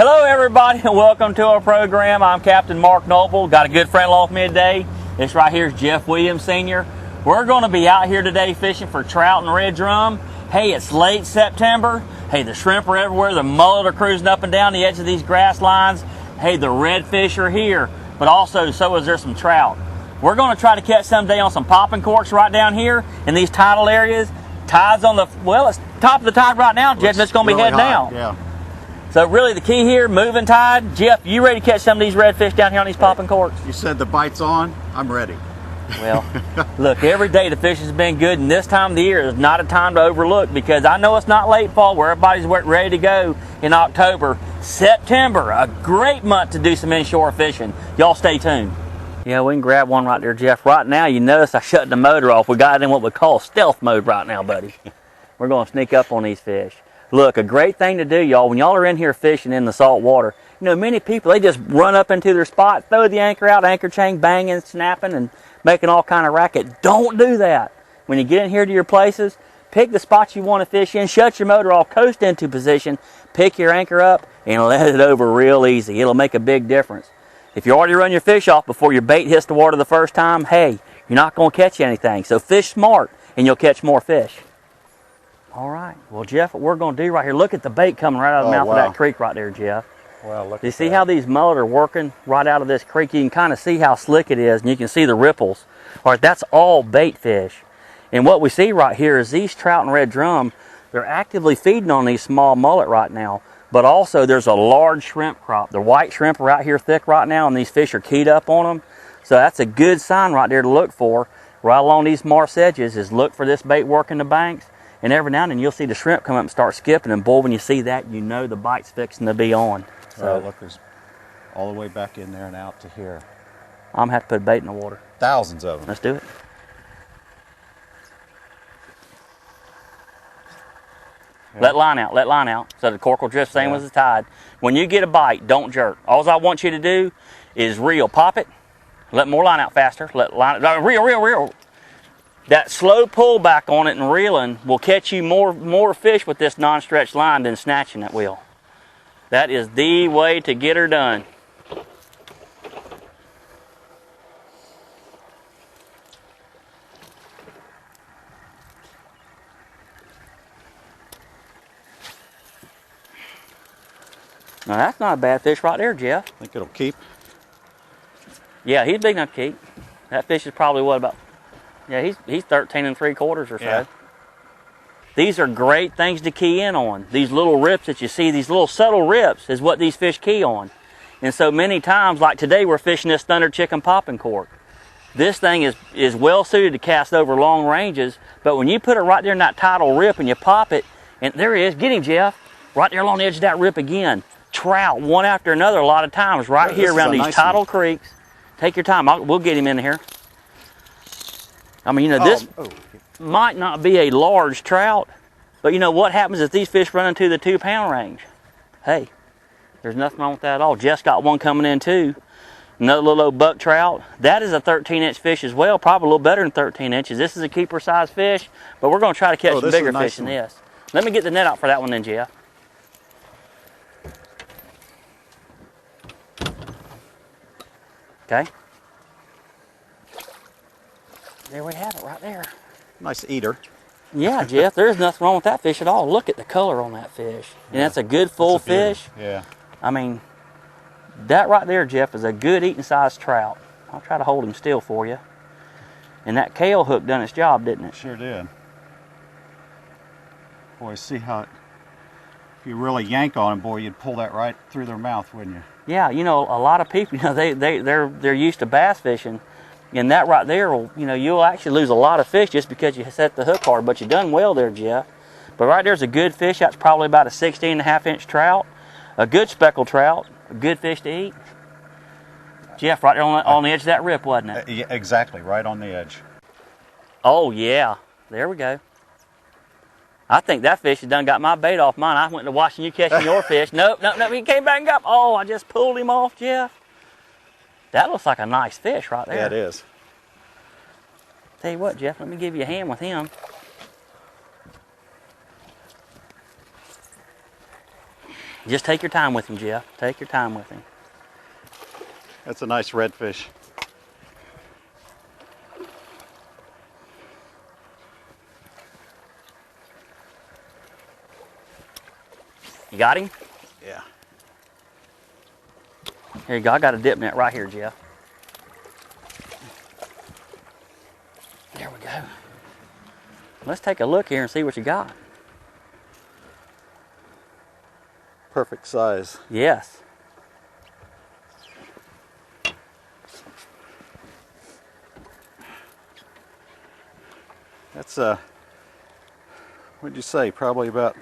Hello everybody and welcome to our program. I'm Captain Mark Noble. Got a good friend along with me today. This right here is Jeff Williams Sr. We're going to be out here today fishing for trout and red drum. Hey, it's late September. Hey, the shrimp are everywhere. The mullet are cruising up and down the edge of these grass lines. Hey, the redfish are here, but also so is there some trout. We're going to try to catch some today on some popping corks right down here in these tidal areas. Tide's on the, well, it's top of the tide right now, Jeff. It's going to be heading down. Yeah. So really the key here, moving tide. Jeff, you ready to catch some of these redfish down here on these popping corks? You said the bite's on. I'm ready. Well, look, every day the fish has been good, and this time of the year is not a time to overlook because I know it's not late fall where everybody's ready to go in October. September, a great month to do some inshore fishing. Y'all stay tuned. Yeah, we can grab one right there, Jeff. Right now, you notice I shut the motor off. We got in what we call stealth mode right now, buddy. We're going to sneak up on these fish. Look, a great thing to do, y'all, when y'all are in here fishing in the salt water, you know, many people, they just run up into their spot, throw the anchor out, anchor chain banging, snapping, and making all kind of racket. Don't do that. When you get in here to your places, pick the spots you want to fish in, shut your motor off, coast into position, pick your anchor up, and let it over real easy. It'll make a big difference. If you already run your fish off before your bait hits the water the first time, hey, you're not going to catch anything. So fish smart, and you'll catch more fish. All right. Well, Jeff, what we're going to do right here, look at the bait coming right out of the mouth of that creek right there, Jeff. Wow, look. Do you see how these mullet are working right out of this creek? You can kind of see how slick it is, and you can see the ripples. All right, that's all bait fish. And what we see right here is these trout and red drum, they're actively feeding on these small mullet right now, but also there's a large shrimp crop. The white shrimp are out here thick right now, and these fish are keyed up on them. So that's a good sign right there to look for. Right along these marsh edges is look for this bait working the banks. And every now and then you'll see the shrimp come up and start skipping, and boy, when you see that, you know the bite's fixing to be on. So look, there's all the way back in there and out to here. I'm gonna have to put a bait in the water. Thousands of them. Let's do it. Yeah. Let line out, so the cork will drift same as the tide. When you get a bite, don't jerk. All I want you to do is reel, pop it, let more line out faster, reel. That slow pull back on it and reeling will catch you more fish with this non-stretched line than snatching it will. That is the way to get her done. Now that's not a bad fish right there, Jeff. Think it'll keep? Yeah, he's big enough to keep. That fish is probably what, about, yeah, he's 13 3/4 or so. Yeah. These are great things to key in on. These little rips that you see, these little subtle rips is what these fish key on. And so many times, like today, we're fishing this thunder chicken popping cork. This thing is well suited to cast over long ranges, but when you put it right there in that tidal rip and you pop it, and there he is, get him, Jeff, right there along the edge of that rip again. Trout, one after another a lot of times, right here around these tidal creeks. Take your time, we'll get him in here. I mean, you know, this might not be a large trout, but you know what happens if these fish run into the 2-pound range? Hey, there's nothing wrong with that at all. Jeff's got one coming in too. Another little old buck trout. That is a 13-inch fish as well, probably a little better than 13 inches. This is a keeper size fish, but we're going to try to catch some bigger fish than this. Let me get the net out for that one then, Jeff. Okay. There we have it right there. Nice eater. Yeah, Jeff, there's nothing wrong with that fish at all. Look at the color on that fish. And that's a good full fish. Yeah. I mean, that right there, Jeff, is a good eating size trout. I'll try to hold him still for you. And that kale hook done its job, didn't it? Sure did. Boy, see how if you really yank on them, boy, you'd pull that right through their mouth, wouldn't you? Yeah, you know, a lot of people, you know, they're used to bass fishing. And that right there, will, you know, you'll actually lose a lot of fish just because you set the hook hard. But you done well there, Jeff. But right there's a good fish. That's probably about a 16.5-inch trout. A good speckled trout. A good fish to eat. Jeff, right there on the edge of that rip, wasn't it? Yeah, exactly, right on the edge. Oh, yeah. There we go. I think that fish has done got my bait off mine. I went to watching you catching your fish. Nope, he came back and got, oh, I just pulled him off, Jeff. That looks like a nice fish right there. Yeah, it is. Tell you what, Jeff, let me give you a hand with him. Just take your time with him, Jeff. Take your time with him. That's a nice redfish. You got him? Yeah. Here you go. I got a dip net right here, Jeff. There we go. Let's take a look here and see what you got. Perfect size. Yes. That's what'd you say? Probably about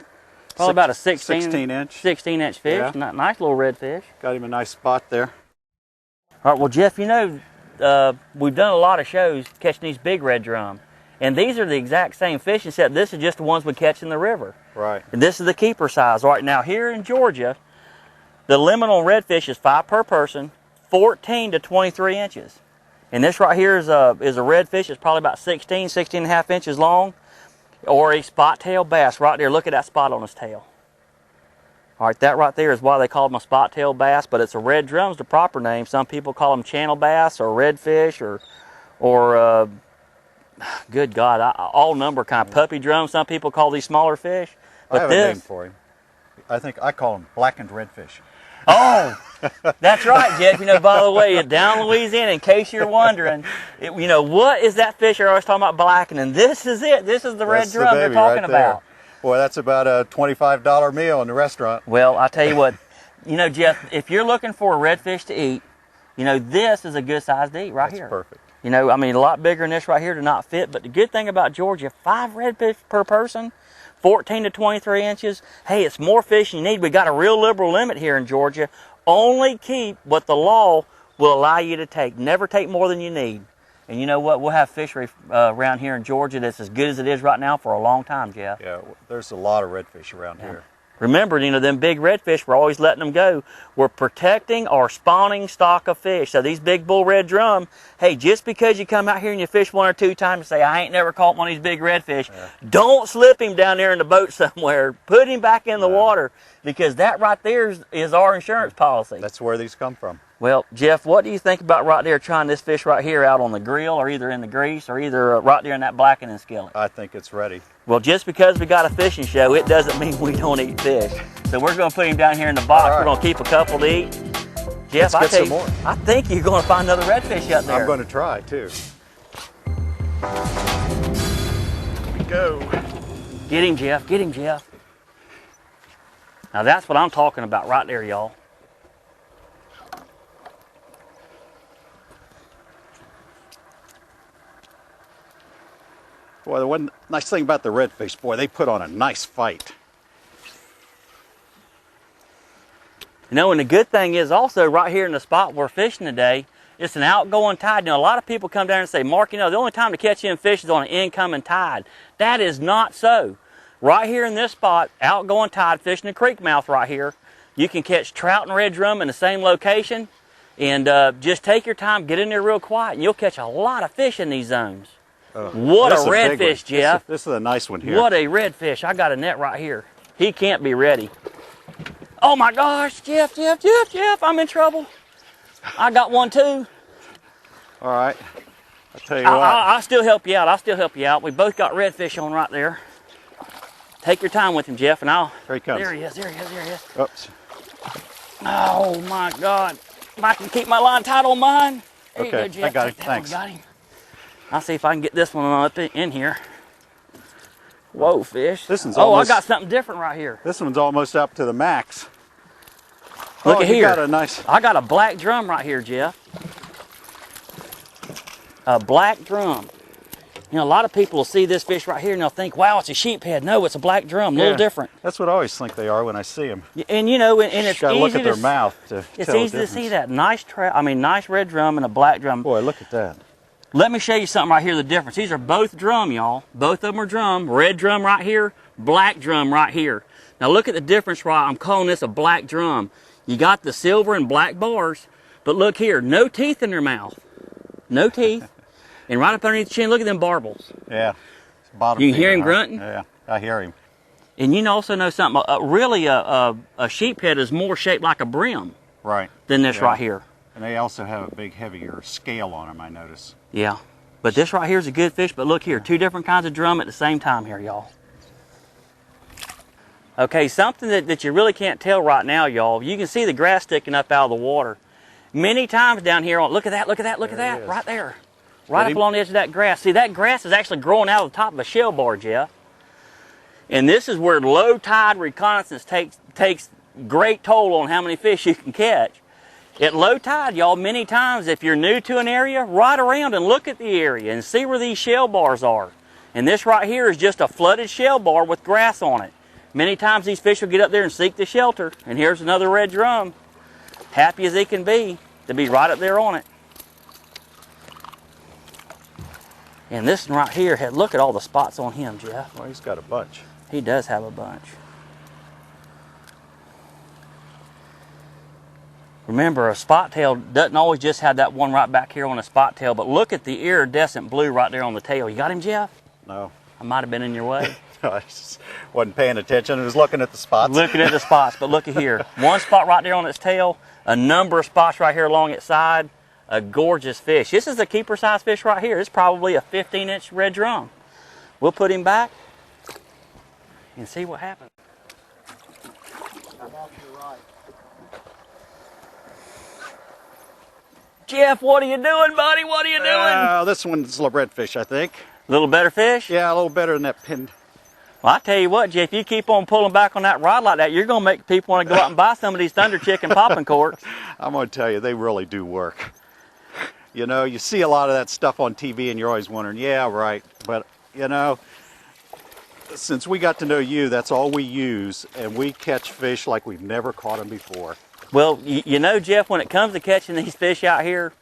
About a 16 inch. 16-inch fish. Yeah. Nice little redfish. Got him a nice spot there. All right, well, Jeff, you know, we've done a lot of shows catching these big red drum. And these are the exact same fish, except this is just the ones we catch in the river. Right. And this is the keeper size. Right now, here in Georgia, the limit on redfish is 5 per person, 14 to 23 inches. And this right here is a redfish. It's probably about 16 and a half inches long. Or a spot-tail bass right there. Look at that spot on his tail. All right, that right there is why they call them a spot-tail bass, but it's a red drum's the proper name. Some people call them channel bass or redfish or good God, all number kind of puppy drum. Some people call these smaller fish. But I have a name for him. I think I call him blackened redfish. Oh, that's right, Jeff. You know, by the way, down Louisiana, in case you're wondering, you know, what is that fish you're always talking about blackening? This is it. This is the red drum they're talking about. Boy, that's about a $25 meal in the restaurant. Well, I tell you what, you know, Jeff, if you're looking for a redfish to eat, you know, this is a good size to eat right here. That's perfect. You know, I mean, a lot bigger than this right here to not fit. But the good thing about Georgia, 5 redfish per person, 14 to 23 inches. Hey, it's more fish than you need. We got a real liberal limit here in Georgia. Only keep what the law will allow you to take. Never take more than you need. And you know what? We'll have fishery around here in Georgia that's as good as it is right now for a long time, Jeff. Yeah, there's a lot of redfish around here. Remember, you know, them big redfish, we're always letting them go. We're protecting our spawning stock of fish. So these big bull red drum, hey, just because you come out here and you fish 1 or 2 times and say, I ain't never caught one of these big redfish, don't slip him down there in the boat somewhere. Put him back in the water, because that right there is our insurance policy. That's where these come from. Well, Jeff, what do you think about right there trying this fish right here out on the grill, or either in the grease, or either right there in that blackening skillet? I think it's ready. Well, just because we got a fishing show, it doesn't mean we don't eat fish. So we're going to put him down here in the box. Right. We're going to keep a couple to eat. Jeff, Let's get some more. I think you're going to find another redfish up there. I'm going to try, too. Here we go. Get him, Jeff. Get him, Jeff. Now, that's what I'm talking about right there, y'all. Boy, the one nice thing about the redfish, boy, they put on a nice fight. You know, and the good thing is also right here in the spot we're fishing today, it's an outgoing tide. You know, a lot of people come down and say, Mark, you know, the only time to catch in fish is on an incoming tide. That is not so. Right here in this spot, outgoing tide, fishing the creek mouth right here, you can catch trout and red drum in the same location. And just take your time, get in there real quiet, and you'll catch a lot of fish in these zones. What a redfish, Jeff. This is a nice one here. What a redfish. I got a net right here. He can't be ready. Oh my gosh, Jeff, I'm in trouble. I got one too. All right. I'll tell you what. I'll still help you out. We both got redfish on right there. Take your time with him, Jeff, and I'll... Here he comes. There he is. Oops. Oh my God. If I can keep my line tight on mine. There you go, Jeff. I got him. Thanks. Got him. I'll see if I can get this one up in here. Whoa, fish. This one's I got something different right here. This one's almost up to the max. Look at here. Got a nice... I got a black drum right here, Jeff. A black drum. You know, a lot of people will see this fish right here and they'll think, wow, it's a sheephead. No, it's a black drum, a little different. That's what I always think they are when I see them. And you know, and it's gotta easy look at their to, mouth to It's tell easy the to see that. Nice red drum and a black drum. Boy, look at that. Let me show you something right here, the difference. These are both drum, y'all. Both of them are drum. Red drum right here, black drum right here. Now look at the difference, right? I'm calling this a black drum. You got the silver and black bars, but look here, no teeth in their mouth. No teeth. And right up underneath the chin, look at them barbels. Yeah. You can hear him grunting? Yeah, I hear him. And you also know something, really a sheephead is more shaped like a brim Right. than this right here. And they also have a big, heavier scale on them, I notice. Yeah. But this right here is a good fish, but look here, 2 different kinds of drum at the same time here, y'all. Okay, something that you really can't tell right now, y'all, you can see the grass sticking up out of the water. Many times down here, look at that, look at that, look at that, right there. Right up along the edge of that grass. See, that grass is actually growing out of the top of a shell bar, Jeff. And this is where low tide reconnaissance takes great toll on how many fish you can catch. At low tide, y'all, many times if you're new to an area, ride around and look at the area and see where these shell bars are. And this right here is just a flooded shell bar with grass on it. Many times these fish will get up there and seek the shelter. And here's another red drum. Happy as he can be to be right up there on it. And this one right here, look at all the spots on him, Jeff. Well, he's got a bunch. He does have a bunch. Remember, a spot tail doesn't always just have that one right back here on a spot tail, but look at the iridescent blue right there on the tail. You got him, Jeff? No. I might have been in your way. I just wasn't paying attention. I was looking at the spots. Looking at the spots, but look at here. One spot right there on its tail, a number of spots right here along its side. A gorgeous fish. This is a keeper size fish right here. It's probably a 15-inch red drum. We'll put him back and see what happens. I'm off to the right. Jeff, what are you doing, buddy? What are you doing? This one's a little redfish, I think. A little better fish? Yeah, a little better than that pin. Well, I tell you what, Jeff, if you keep on pulling back on that rod like that, you're going to make people want to go out and buy some of these Thunder Chicken popping corks. I'm going to tell you, they really do work. You know, you see a lot of that stuff on TV and you're always wondering, yeah, right. But, you know, since we got to know you, that's all we use. And we catch fish like we've never caught them before. Well, you know, Jeff, when it comes to catching these fish out here,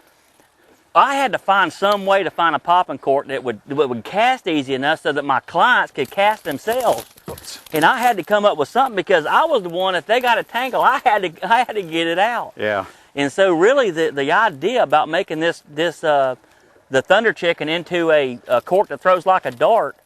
I had to find some way to find a popping cork that would cast easy enough so that my clients could cast themselves. And I had to come up with something because I was the one, if they got a tangle, I had to get it out. Yeah. And so really the idea about making the Thunder Chicken into a cork that throws like a dart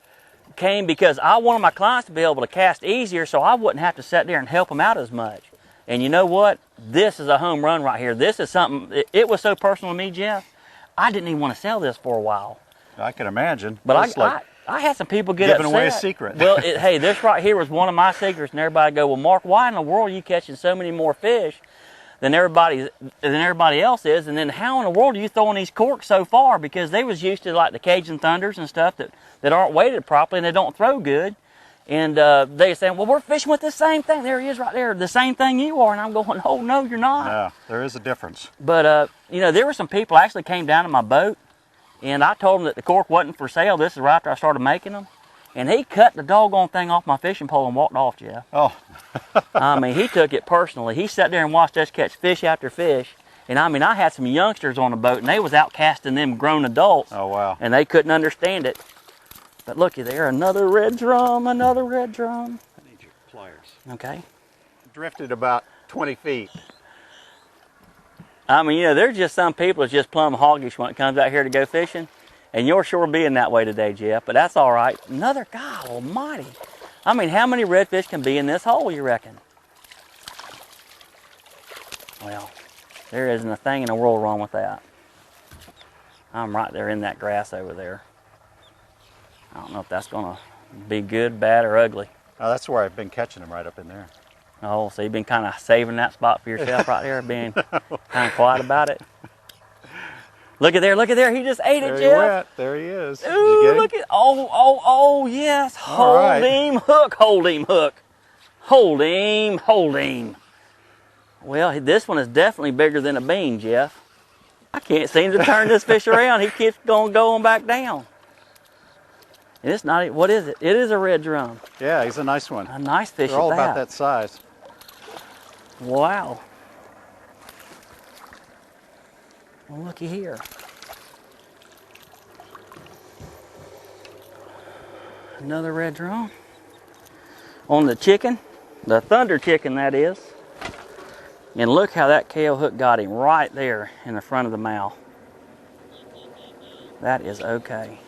came because I wanted my clients to be able to cast easier so I wouldn't have to sit there and help them out as much. And you know what? This is a home run right here. This is something, it was so personal to me, Jeff, I didn't even want to sell this for a while. I can imagine. But I had some people get upset. Giving away a secret. Well, hey, this right here was one of my secrets, and everybody go, well, Mark, why in the world are you catching so many more fish than everybody else is? And then how in the world are you throwing these corks so far? Because they was used to like the Cajun Thunders and stuff that aren't weighted properly and they don't throw good. And they saying, well, we're fishing with the same thing. There he is right there, the same thing you are. And I'm going, oh, no, you're not. Yeah, there is a difference. But, you know, there were some people actually came down to my boat, and I told them that the cork wasn't for sale. This is right after I started making them. And he cut the doggone thing off my fishing pole and walked off, Jeff. Oh. I mean, he took it personally. He sat there and watched us catch fish after fish. And, I mean, I had some youngsters on the boat, and they was out casting them grown adults. Oh, wow. And they couldn't understand it. But looky there, another red drum, another red drum. I need your pliers. Okay. Drifted about 20 feet. I mean, you know, there's just some people that's just plumb hoggish when it comes out here to go fishing. And you're sure being that way today, Jeff, but that's all right. Another, God almighty. I mean, how many redfish can be in this hole, you reckon? Well, there isn't a thing in the world wrong with that. I'm right there in that grass over there. I don't know if that's going to be good, bad, or ugly. Oh, that's where I've been catching them, right up in there. Oh, so you've been kind of saving that spot for yourself right there, being kind of quiet about it. Look at there, he just ate it, Jeff. There he is. Ooh, look at, oh, yes. Hold him, hook. Hold him. Well, this one is definitely bigger than a bean, Jeff. I can't seem to turn this fish around. He keeps going back down. And it's not, what is it? It is a red drum. Yeah, he's a nice one. A nice fish. They're all about that size. Wow. Well, looky here. Another red drum. On the chicken, the Thunder Chicken that is. And look how that KO hook got him right there in the front of the mouth. That is okay.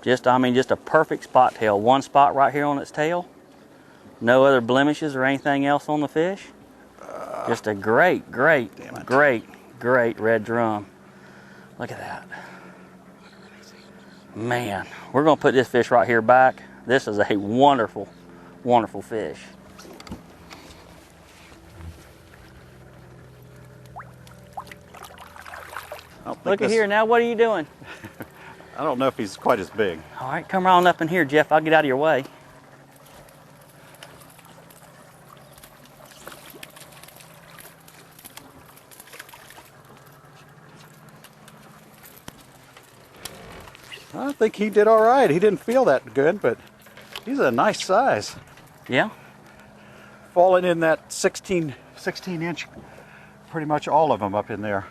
Just, I mean, just a perfect spot tail. One spot right here on its tail. No other blemishes or anything else on the fish. Just a great red drum. Look at that. Man, we're gonna put this fish right here back. This is a wonderful, wonderful fish. Look at here, now what are you doing? I don't know if he's quite as big. All right, come on up in here, Jeff. I'll get out of your way. I think he did all right. He didn't feel that good, but he's a nice size. Yeah? Falling in that 16 inch, pretty much all of them up in there.